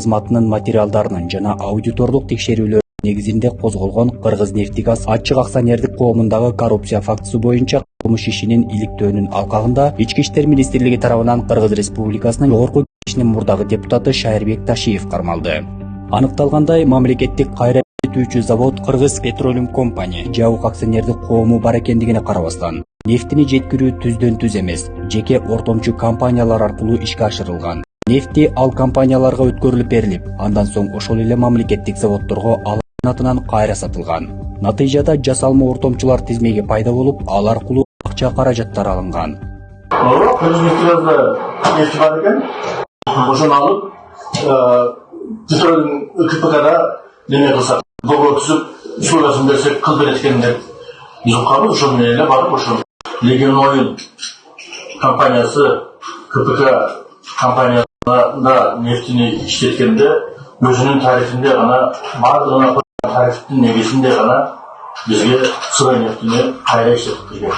кызматынын материалдарынын жана аудиторлук текшерүүлөр негизинде козголгон Кыргыз-Нефтегаз ачык акционердик коомундагы коррупция фактысы боюнча кылмыш ишинин иликтөөнүн алкагында Ички иштер министрлиги тарабынан Кыргыз Республикасынын Жогорку Кеңешинин мурдагы депутаты Шайырбек Ташиев кармалды. Аныкталгандай, мамлекеттик кайра этүүчү завод Кыргыз Петролиум компания жабык акционердик коому бар экендигине карабастан, нефтини жеткирүү түздөн түз эмес, жеке ортомчу компаниялар аркылуу ишке ашырылган. Нефти ал компанияларга өткөрүлүп берилип, андан соң ошол эле мамлекеттик заводдорго алардын атынан кайра сатылган. Натыйжада жасалма ортомчулар тизмеги пайда болуп, ал аркылуу акча каражаттар алынган. Кыргыз-Нефтегазда нефти бар экен, ошону алып, Петролиум КПКда неме кылсак, договор түзүп, условиясын берсек кыл берет экен деп биз укканбыз. Ошол менен эле барып, ошол Легион Ойл компаниясы КПК компаниясында нефтини иштеткенде өзүнүн тарифинде гана, бардыгына тарифтин негизинде гана бизге сырой нефтини кайра иштетип берген.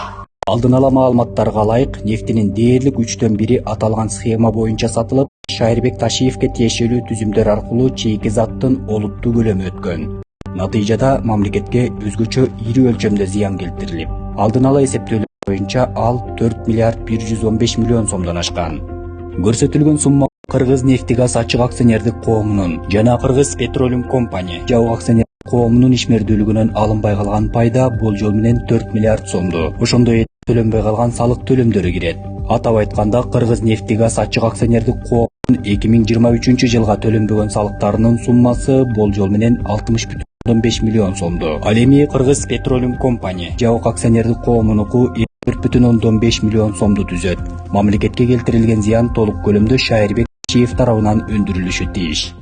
Алдын ала маалыматтарга ылайык, нефтинин дээрлик 3/1 аталган схема боюнча сатылып, Шайырбек Ташиевке тиешелүү түзүмдөр аркылуу чейки заттын олуттуу көлөмү өткөн. Натыйжада мамлекетке өзгөчө ири өлчөмдө зыян келтирилип, алдын ала эсептөөлөр боюнча ал 4 миллиард 115 миллион сомдон ашкан. Көрсөтүлгөн сумма Кыргыз-Нефтегаз ачык акционердик коомунун жана Кыргыз Петролиум компания жабык акционердик коомунун ишмердүүлүгүнөн алынбай калган пайда болжол менен 4 миллиард сомду. Ошондой төлөнбөй калган салык төлөмдөрү кирет. Атап айтканда, Кыргыз-Нефтегаз ачык акционердик коомунун 2023 жылга төлөнбөгөн салыктарынын суммасы болжол менен 60,5 миллион сомду. Ал эми Кыргыз Петролиум компания жабык акционердик коомунуку 4,5 миллион сомду түзөт. Мамлекетке келтирилген зыян толук көлөмдө Шайырбек Ташиев тарабынан өндүрүлүшү тийиш.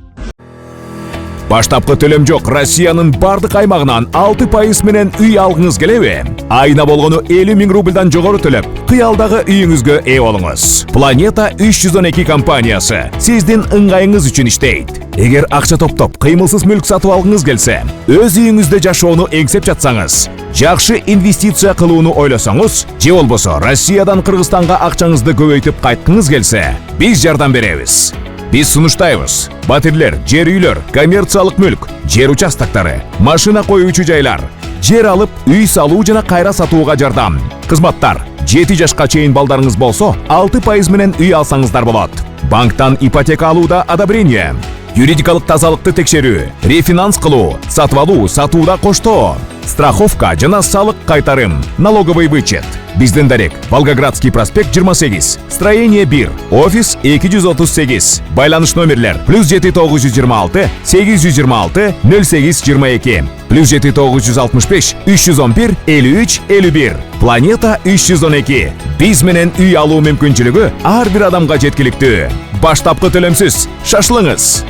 Баштапкы төлөм жок. Россиянын бардык аймагынан 6% менен үй алгыңыз келеби? Айына болгону 50 000 рубльдан жогору төлөп, кыялдагы үйүңүзгө ээ болуңуз. Планета 312 компаниясы сиздин ыңгайыңыз үчүн иштейт. Эгер акча топтоп, кыймылсыз мүлк сатып алгыңыз келсе, өз үйүңүздө жашоону эңсеп жатсаңыз, жакшы инвестиция кылууну ойлосоңуз, же болбосо Россиядан Кыргызстанга акчаңызды көбөйтүп кайткыңыз келсе, биз жардам беребиз. Биз сунуштайбыз. Батирлер, жер үйлөр, коммерциялык мүлк, жер участоктары, машина коюучу жайлар, жер алып, үй салуу жана кайра сатууга жардам. Кызматтар: 7 жашка чейин балдарыңыз болсо, 6% менен үй алсаңыздар болот. Банктан ипотека алууда одобрение, юридикалык тазалыкты текшерүү, рефинанс кылуу, сатып алуу, сатууда коштоо, страховка жана салык кайтарым, налоговый вычет. Биздин дарек: Волгоградский проспект 28, строение 1, офис 238. Байланыш номерлер: +7926 826 0822, +7965 311 53 51. Планета 312. Биз менен үй алуу мүмкүнчүлүгү ар бир адамга жеткиликтүү. Баштапкы төлөмсүз. Шашылыңыз.